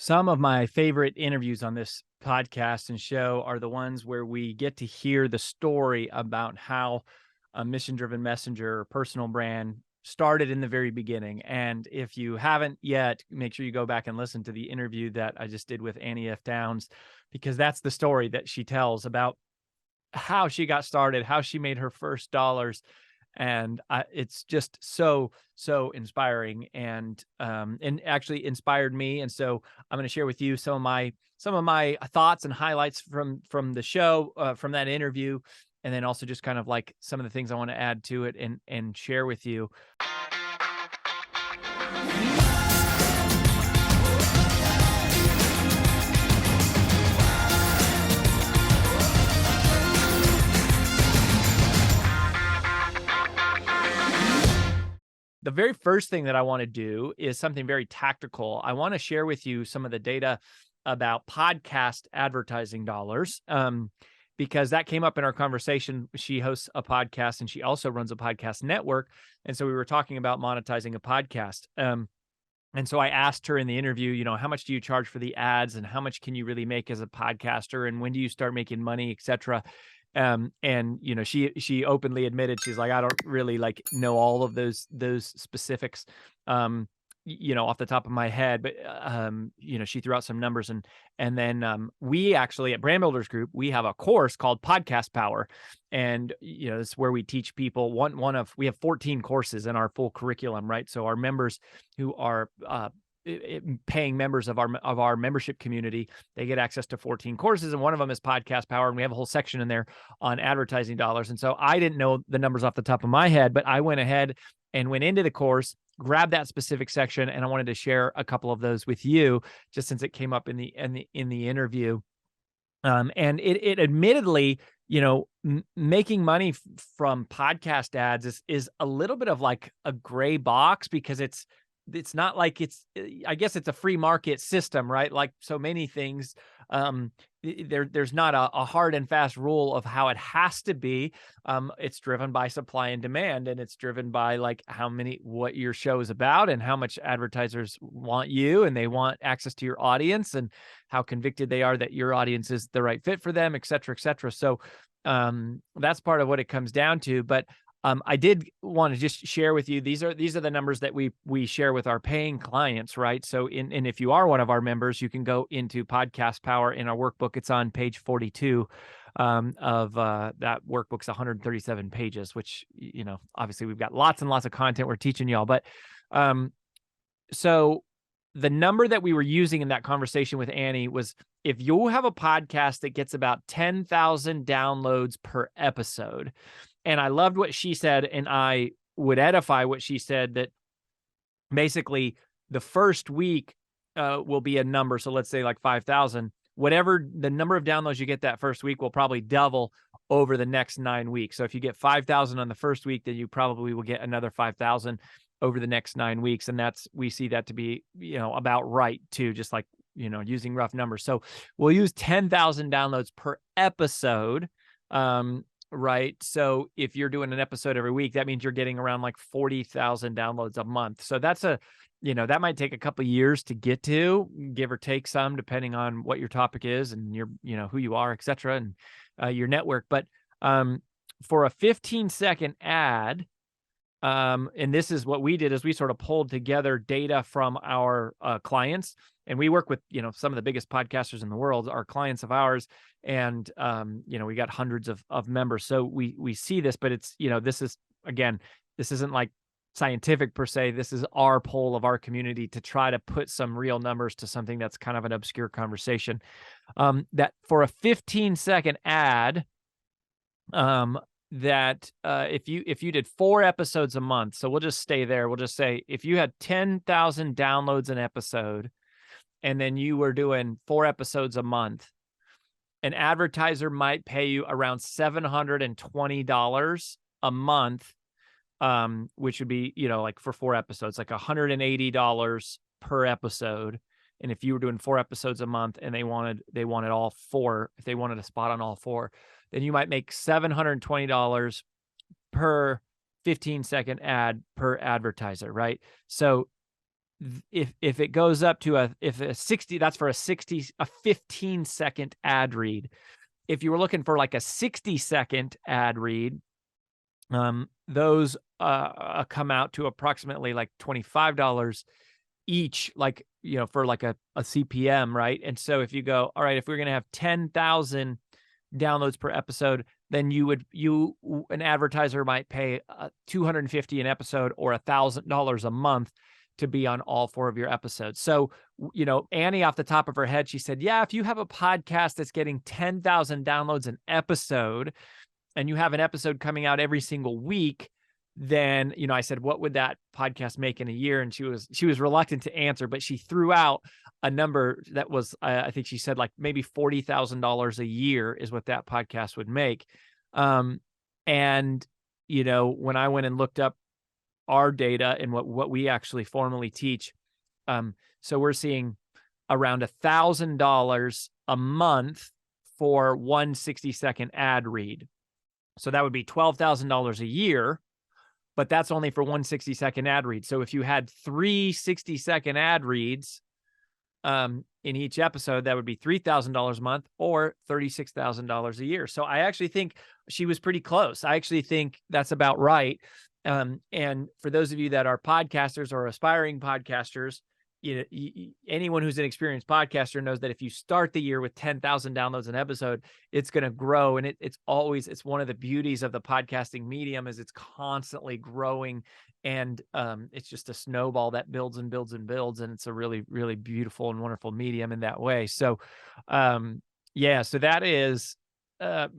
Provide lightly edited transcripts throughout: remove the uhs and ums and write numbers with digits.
Some of my favorite interviews on this podcast and show are the ones where we get to hear the story about how a mission driven messenger or personal brand started in the very beginning. And if you haven't yet, make sure you go back and listen to the interview that I just did with Annie F. Downs, because that's the story that she tells about how she got started, how she made her first dollars. And it's just so inspiring, and actually inspired me. And so I'm going to share with you some of my thoughts and highlights from the show, from that interview, and then also just kind of like some of the things I want to add to it and share with you. The very first thing that I want to do is something very tactical. I want to share with you some of the data about podcast advertising dollars, because that came up in our conversation. She hosts a podcast and she also runs a podcast network. And so we were talking about monetizing a podcast. And so I asked her in the interview, how much do you charge for the ads, and how much can you really make as a podcaster, and when do you start making money, et cetera. And she openly admitted, she's like, I don't really know all of those specifics, off the top of my head, but she threw out some numbers, and then we actually at Brand Builders Group, we have a course called Podcast Power, and this is where we teach people we have 14 courses in our full curriculum, right? So our members who are paying members of our membership community, they get access to 14 courses, and one of them is Podcast Power, and we have a whole section in there on advertising dollars. And so I didn't know the numbers off the top of my head, but I went ahead and went into the course, grabbed that specific section, and I wanted to share a couple of those with you, just since it came up in the interview. And it admittedly, making money from podcast ads is a little bit of like a gray box, because it's not like I guess it's a free market system, right? Like so many things, there's not a hard and fast rule of how it has to be. It's driven by supply and demand, and it's driven by like what your show is about, and how much advertisers want you, and they want access to your audience, and how convicted they are that your audience is the right fit for them, et cetera, et cetera. So that's part of what it comes down to. But I did want to just share with you, these are the numbers that we share with our paying clients, right? So and if you are one of our members, you can go into Podcast Power in our workbook. It's on page 42 of that workbook's 137 pages, which, obviously we've got lots and lots of content we're teaching y'all. But so the number that we were using in that conversation with Annie was, if you have a podcast that gets about 10,000 downloads per episode. And I loved what she said, and I would edify what she said, that basically the first week will be a number. So let's say like 5,000. Whatever the number of downloads you get that first week will probably double over the next 9 weeks. So if you get 5,000 on the first week, then you probably will get another 5,000 over the next 9 weeks. And we see that to be, about right too, just like, using rough numbers. So we'll use 10,000 downloads per episode. Right. So if you're doing an episode every week, that means you're getting around like 40,000 downloads a month. So that's that might take a couple of years to get to, give or take some, depending on what your topic is and your, who you are, et cetera, and your network. But for a 15-second ad, and this is what we did, is we sort of pulled together data from our clients, and we work with, some of the biggest podcasters in the world are clients of ours. And, we got hundreds of members. So we see this, but it's, this isn't like scientific per se. This is our poll of our community to try to put some real numbers to something that's kind of an obscure conversation. That for a 15-second ad, that if you did 4 episodes a month, so we'll just stay there. We'll just say if you had 10,000 downloads an episode, and then you were doing 4 episodes a month, an advertiser might pay you around $720 a month, which would be, like for 4 episodes, like $180 per episode. And if you were doing 4 episodes a month and they wanted all 4, if they wanted a spot on all 4, then you might make $720 per 15-second ad per advertiser, right? So if it goes up to a 60, that's for a 15-second ad read. If you were looking for like a 60-second ad read, those come out to approximately like $25 each, like, for like a CPM, right? And so if you go, all right, if we're going to have 10,000 downloads per episode, then an advertiser might pay $250 an episode or $1,000 a month to be on all 4 of your episodes. So, Annie, off the top of her head, she said, yeah, if you have a podcast that's getting 10,000 downloads an episode, and you have an episode coming out every single week, then, I said, what would that podcast make in a year? And she was reluctant to answer, but she threw out a number that was, I think she said like maybe $40,000 a year is what that podcast would make. And, when I went and looked up our data and what we actually formally teach, so we're seeing around $1,000 a month for one 60-second ad read. So that would be $12,000 a year, but that's only for one 60-second ad read. So if you had 3 60-second ad reads in each episode, that would be $3,000 a month or $36,000 a year. So I actually think she was pretty close. I actually think that's about right. And for those of you that are podcasters or aspiring podcasters, anyone who's an experienced podcaster knows that if you start the year with 10,000 downloads an episode, it's going to grow. And it's one of the beauties of the podcasting medium is it's constantly growing. And it's just a snowball that builds and builds and builds. And it's a really, really beautiful and wonderful medium in that way. So, so that is, a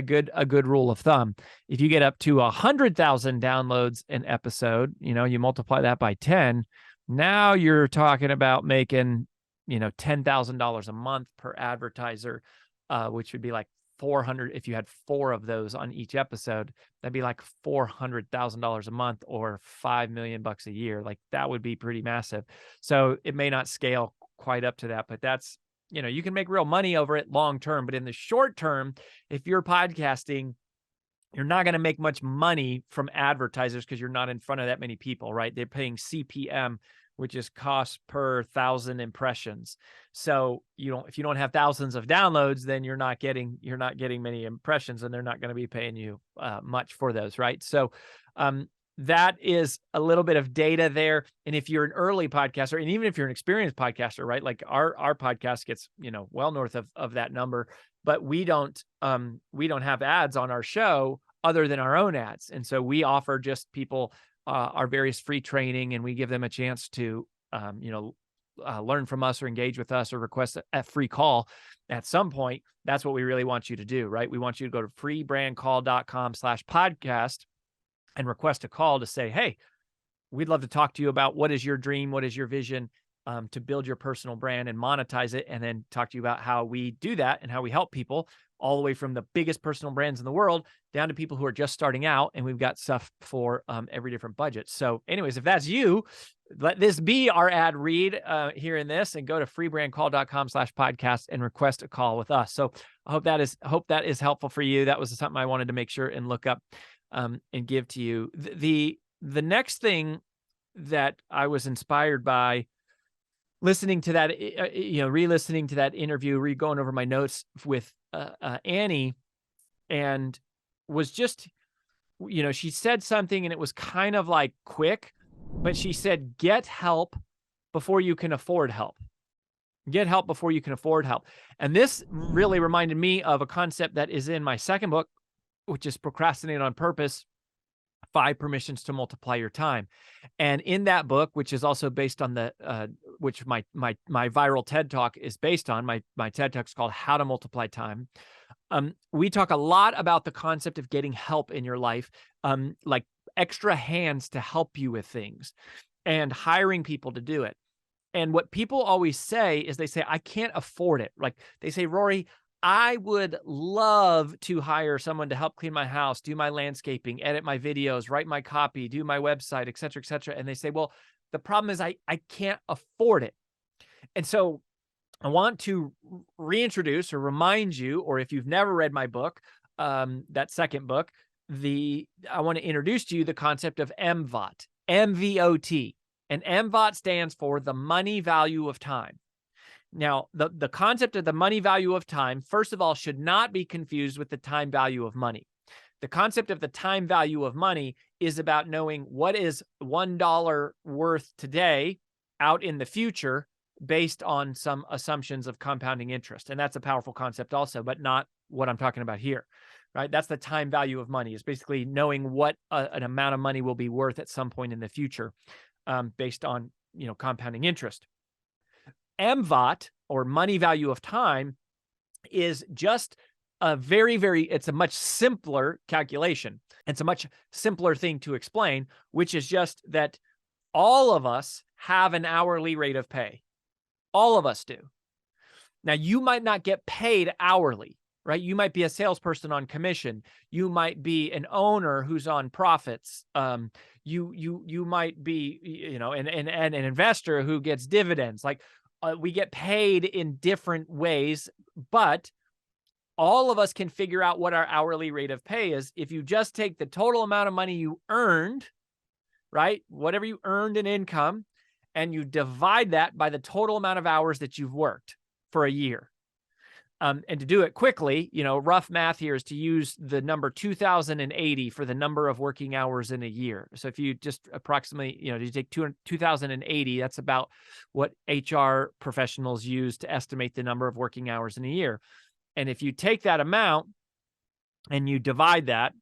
good rule of thumb. If you get up to 100,000 downloads an episode, you multiply that by 10, now you're talking about making, $10,000 a month per advertiser, which would be like 400. If you had 4 of those on each episode, that'd be like $400,000 a month or $5 million a year. Like that would be pretty massive. So it may not scale quite up to that, but that's, you can make real money over it long term. But in the short term, if you're podcasting, you're not going to make much money from advertisers because you're not in front of that many people, right? They're paying CPM, which is cost per 1,000 impressions. So if you don't have thousands of downloads, then you're not getting many impressions, and they're not going to be paying you much for those, right? So that is a little bit of data there. And if you're an early podcaster, and even if you're an experienced podcaster, right? Like our podcast gets, well north of that number, but we don't have ads on our show other than our own ads. And so we offer just people our various free training, and we give them a chance to, learn from us or engage with us or request a free call at some point. That's what we really want you to do, right? We want you to go to freebrandcall.com/podcast and request a call to say, hey, we'd love to talk to you about what is your dream, what is your vision to build your personal brand and monetize it, and then talk to you about how we do that and how we help people all the way from the biggest personal brands in the world down to people who are just starting out. And we've got stuff for every different budget. So anyways, if that's you, let this be our ad read here in this, and go to freebrandcall.com/podcast and request a call with us. So I hope that is helpful for you. That was something I wanted to make sure and look up and give to you. The next thing that I was inspired by listening to that, re-listening to that interview, going over my notes with Annie, and was just, she said something and it was kind of like quick, but she said, get help before you can afford help. Get help before you can afford help. And this really reminded me of a concept that is in my second book, which is Procrastinate on Purpose, 5 Permissions to Multiply Your Time. And in that book, which is also based on which my viral TED Talk is based on, my TED Talk is called How to Multiply Time. We talk a lot about the concept of getting help in your life, like extra hands to help you with things and hiring people to do it. And what people always say is they say, I can't afford it. Like they say, Rory, I would love to hire someone to help clean my house, do my landscaping, edit my videos, write my copy, do my website, et cetera, et cetera. And they say, well, the problem is I can't afford it. And so I want to reintroduce or remind you, or if you've never read my book, that second book, I want to introduce to you the concept of MVOT, MVOT. And MVOT stands for the money value of time. Now, the concept of the money value of time, first of all, should not be confused with the time value of money. The concept of the time value of money is about knowing what is $1 worth today out in the future based on some assumptions of compounding interest. And that's a powerful concept also, but not what I'm talking about here, right? That's the time value of money, is basically knowing what an amount of money will be worth at some point in the future based on, compounding interest. MVOT, or money value of time, is just a it's a much simpler calculation. It's a much simpler thing to explain, which is just that all of us have an hourly rate of pay. All of us do. Now, you might not get paid hourly, right? You might be a salesperson on commission. You might be an owner who's on profits. You might be, an investor who gets dividends. Like, we get paid in different ways, but all of us can figure out what our hourly rate of pay is if you just take the total amount of money you earned, right? Whatever you earned in income, and you divide that by the total amount of hours that you've worked for a year. And to do it quickly, rough math here is to use the number 2,080 for the number of working hours in a year. So if you just approximately, you take 2,080, that's about what HR professionals use to estimate the number of working hours in a year. And if you take that amount and you divide that,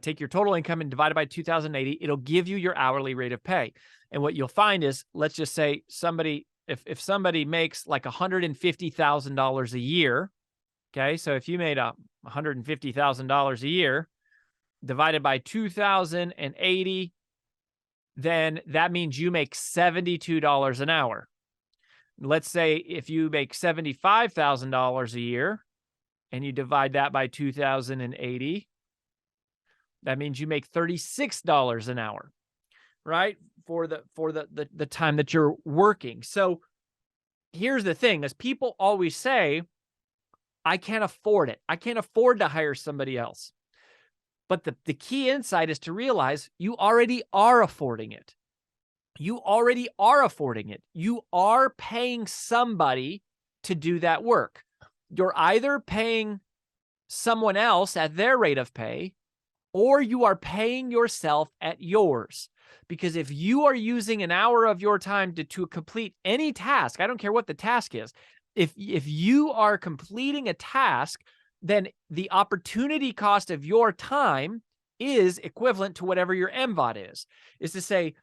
take your total income and divide it by 2,080, it'll give you your hourly rate of pay. And what you'll find is, let's just say if somebody makes like $150,000 a year, okay, so if you made $150,000 a year divided by 2,080, then that means you make $72 an hour. Let's say if you make $75,000 a year and you divide that by 2,080, that means you make $36 an hour, right? For the time that you're working. So here's the thing, is people always say, I can't afford it. I can't afford to hire somebody else. But the key insight is to realize you already are affording it. You already are affording it. You are paying somebody to do that work. You're either paying someone else at their rate of pay, or you are paying yourself at yours. Because if you are using an hour of your time to complete any task, I don't care what the task is, if you are completing a task, then the opportunity cost of your time is equivalent to whatever your MVOT is to say,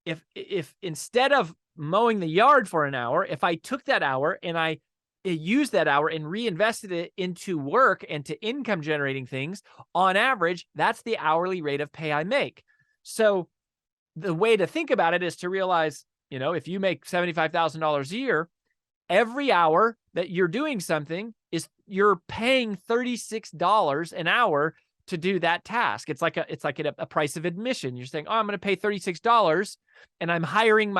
if instead of mowing the yard for an hour, if I took that hour and I used that hour and reinvested it into work and to income generating things, on average, that's the hourly rate of pay I make. So the way to think about it is to realize, if you make $75,000 a year, every hour that you're doing something you're paying $36 an hour to do that task. It's like a price of admission. You're saying, oh, I'm going to pay $36 and I'm hiring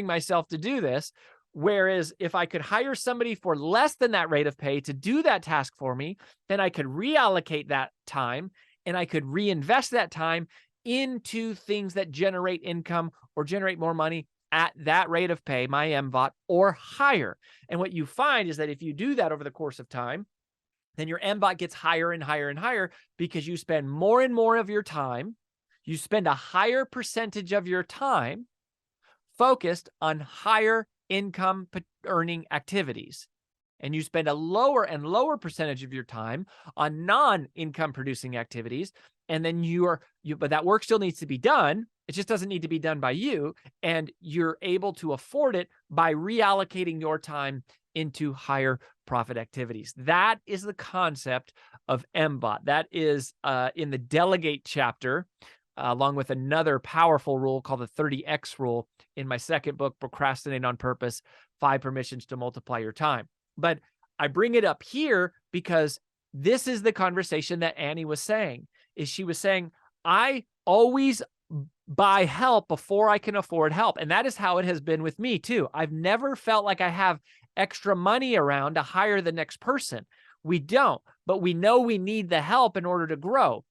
myself to do this. Whereas if I could hire somebody for less than that rate of pay to do that task for me, then I could reallocate that time and I could reinvest that time into things that generate income or generate more money at that rate of pay, my MVOT, or higher. And what you find is that if you do that over the course of time, then your MVOT gets higher and higher and higher because you spend more and more of your time. You spend a higher percentage of your time focused on higher income earning activities. And you spend a lower and lower percentage of your time on non-income producing activities. And then but that work still needs to be done. It just doesn't need to be done by you. And you're able to afford it by reallocating your time into higher profit activities. That is the concept of MVOT. That is in the delegate chapter, along with another powerful rule called the 30X rule in my second book, Procrastinate on Purpose, 5 Permissions to Multiply Your Time. But I bring it up here because this is the conversation that Annie was saying, is she was saying, I always buy help before I can afford help. And that is how it has been with me too. I've never felt like I have extra money around to hire the next person. We don't, but we know we need the help in order to grow.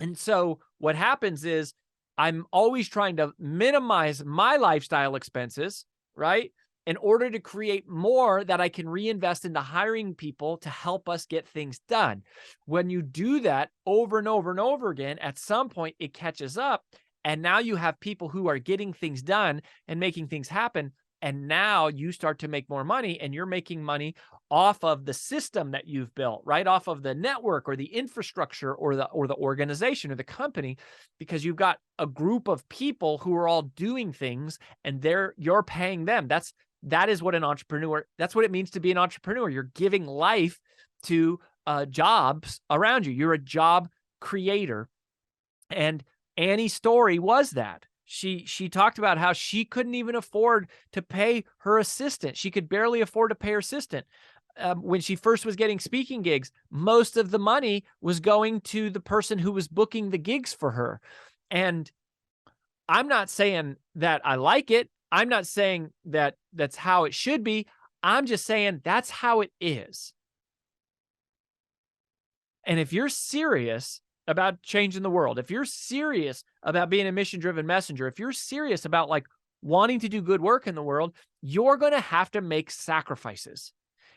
And so what happens is I'm always trying to minimize my lifestyle expenses, right? In order to create more that I can reinvest into hiring people to help us get things done. When you do that over and over and over again, at some point it catches up. And now you have people who are getting things done and making things happen. And now you start to make more money, and you're making money off of the system that you've built, right? Off of the network or the infrastructure or the organization or the company, because you've got a group of people who are all doing things, and you're paying them. That is what an entrepreneur, that's what it means to be an entrepreneur. You're giving life to jobs around you. You're a job creator. And Annie's story was that. She talked about how she couldn't even afford to pay her assistant. She could barely afford to pay her assistant. When she first was getting speaking gigs, most of the money was going to the person who was booking the gigs for her. And I'm not saying that I like it. I'm not saying that that's how it should be. I'm just saying that's how it is. And if you're serious about changing the world, if you're serious about being a mission-driven messenger, if you're serious about like wanting to do good work in the world, you're going to have to make sacrifices.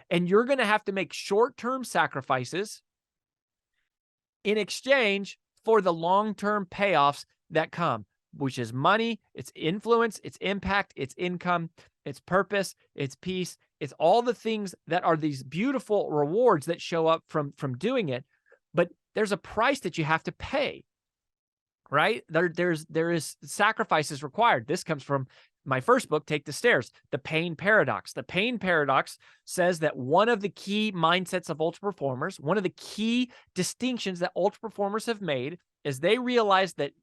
And you're going to have to make short-term sacrifices in exchange for the long-term payoffs that come, which is money, it's influence, it's impact, it's income, it's purpose, it's peace. It's all the things that are these beautiful rewards that show up from doing it. But there's a price that you have to pay, right? There is sacrifices required. This comes from my first book, Take the Stairs, The Pain Paradox. The Pain Paradox says that one of the key mindsets of ultra performers, one of the key distinctions that ultra performers have made, is they realize that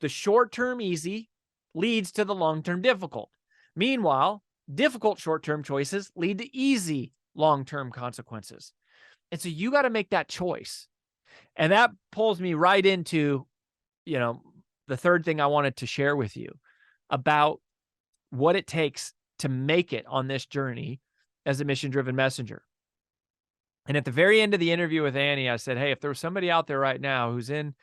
the short-term easy leads to the long-term difficult. Meanwhile, difficult short-term choices lead to easy long-term consequences. And so you got to make that choice. And that pulls me right into, the third thing I wanted to share with you about what it takes to make it on this journey as a mission-driven messenger. And at the very end of the interview with Annie, I said, hey, if there was somebody out there right now who's in,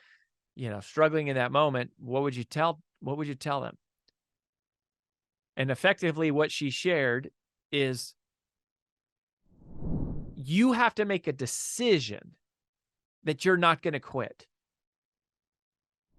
struggling in that moment, what would you tell them? And effectively what she shared is, you have to make a decision that you're not going to quit.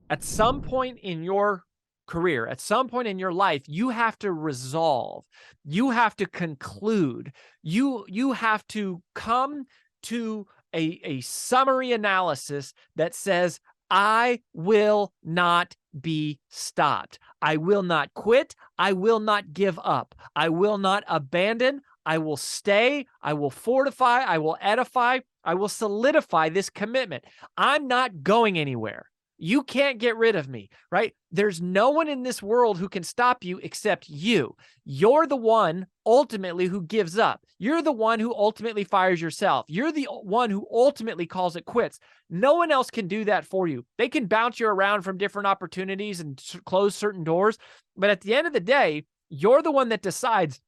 At some point in your career, at some point in your life, you have to resolve, you have to conclude, you have to come to a summary analysis that says, I will not be stopped. I will not quit. I will not give up. I will not abandon. I will stay. I will fortify. I will edify. I will solidify this commitment. I'm not going anywhere. You can't get rid of me, right? There's no one in this world who can stop you except you. You're the one ultimately who gives up. You're the one who ultimately fires yourself. You're the one who ultimately calls it quits. No one else can do that for you. They can bounce you around from different opportunities and close certain doors. But at the end of the day, you're the one that decides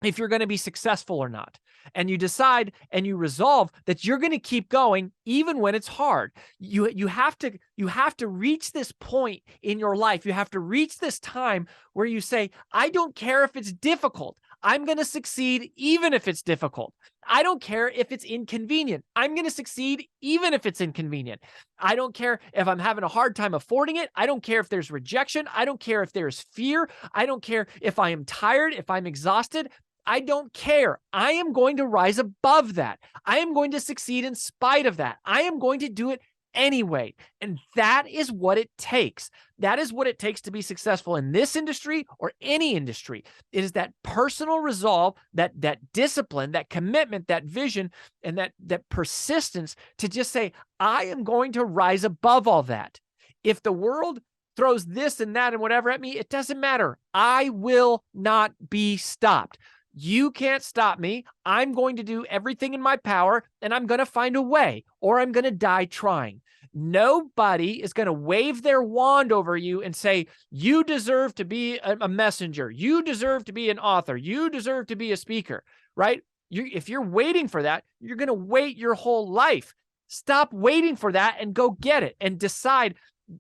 if you're going to be successful or not. And you decide and you resolve that you're going to keep going even when it's hard. You have to reach this point in your life. You have to reach this time where you say, I don't care if it's difficult. I'm going to succeed even if it's difficult. I don't care if it's inconvenient. I'm going to succeed even if it's inconvenient. I don't care if I'm having a hard time affording it. I don't care if there's rejection. I don't care if there's fear. I don't care if I am tired, if I'm exhausted. I don't care. I am going to rise above that. I am going to succeed in spite of that. I am going to do it anyway. And that is what it takes. That is what it takes to be successful in this industry or any industry. It is that personal resolve, that discipline, that commitment, that vision, and that persistence to just say, I am going to rise above all that. If the world throws this and that and whatever at me, it doesn't matter. I will not be stopped. You can't stop me. I'm going to do everything in my power, and I'm going to find a way, or I'm going to die trying. Nobody is going to wave their wand over you and say, you deserve to be a messenger. You deserve to be an author. You deserve to be a speaker, right? If you're waiting for that, you're going to wait your whole life. Stop waiting for that and go get it and decide,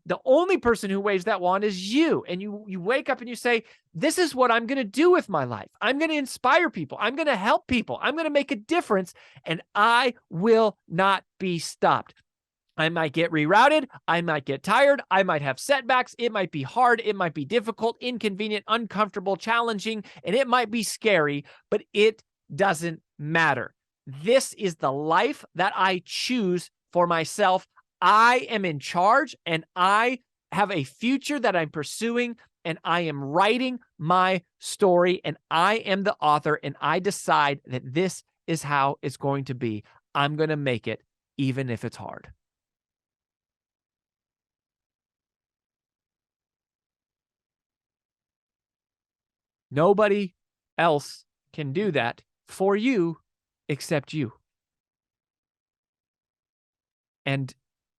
The only person who waves that wand is you. And you wake up and you say, this is what I'm going to do with my life. I'm going to inspire people. I'm going to help people. I'm going to make a difference, and I will not be stopped. I might get rerouted. I might get tired. I might have setbacks. It might be hard. It might be difficult, inconvenient, uncomfortable, challenging, and it might be scary, but it doesn't matter. This is the life that I choose for myself. I am in charge, and I have a future that I'm pursuing, and I am writing my story, and I am the author, and I decide that this is how it's going to be. I'm going to make it, even if it's hard. Nobody else can do that for you except you. And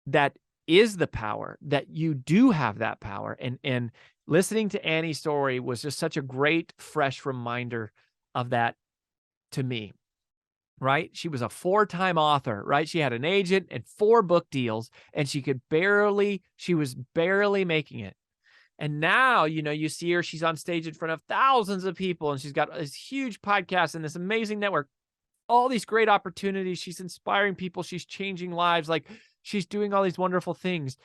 that is the power, that you do have that power. And listening to Annie's story was just such a great, fresh reminder of that to me, right? She was a 4-time author, right? She had an agent and 4 book deals, and she was barely making it. And now, you see her, she's on stage in front of thousands of people, and she's got this huge podcast and this amazing network, all these great opportunities. She's inspiring people. She's changing lives. Like, she's doing all these wonderful things.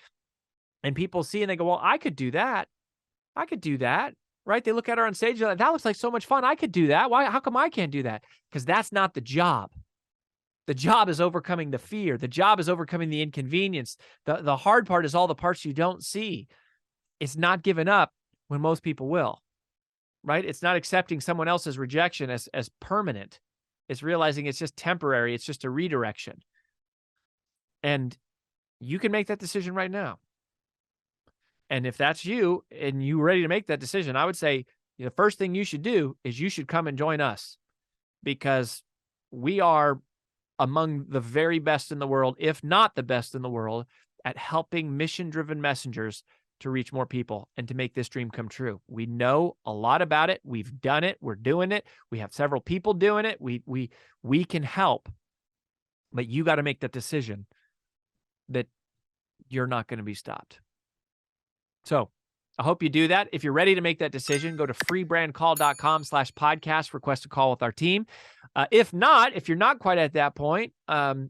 And people see and they go, well, I could do that. I could do that, right? They look at her on stage, like, that looks like so much fun. I could do that. Why? How come I can't do that? Because that's not the job. The job is overcoming the fear. The job is overcoming the inconvenience. The hard part is all the parts you don't see. It's not giving up when most people will, right? It's not accepting someone else's rejection as permanent. It's realizing it's just temporary. It's just a redirection. And you can make that decision right now. And if that's you and you're ready to make that decision, I would say the first thing you should do is you should come and join us, because we are among the very best in the world, if not the best in the world, at helping mission-driven messengers to reach more people and to make this dream come true. We know a lot about it. We've done it. We're doing it. We have several people doing it. We can help, but you got to make that decision that you're not going to be stopped. So I hope you do that. If you're ready to make that decision, go to freebrandcall.com/podcast, request a call with our team. If not, if you're not quite at that point,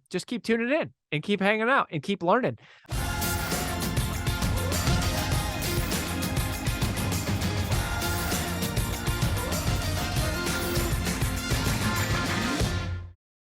just keep tuning in and keep hanging out and keep learning.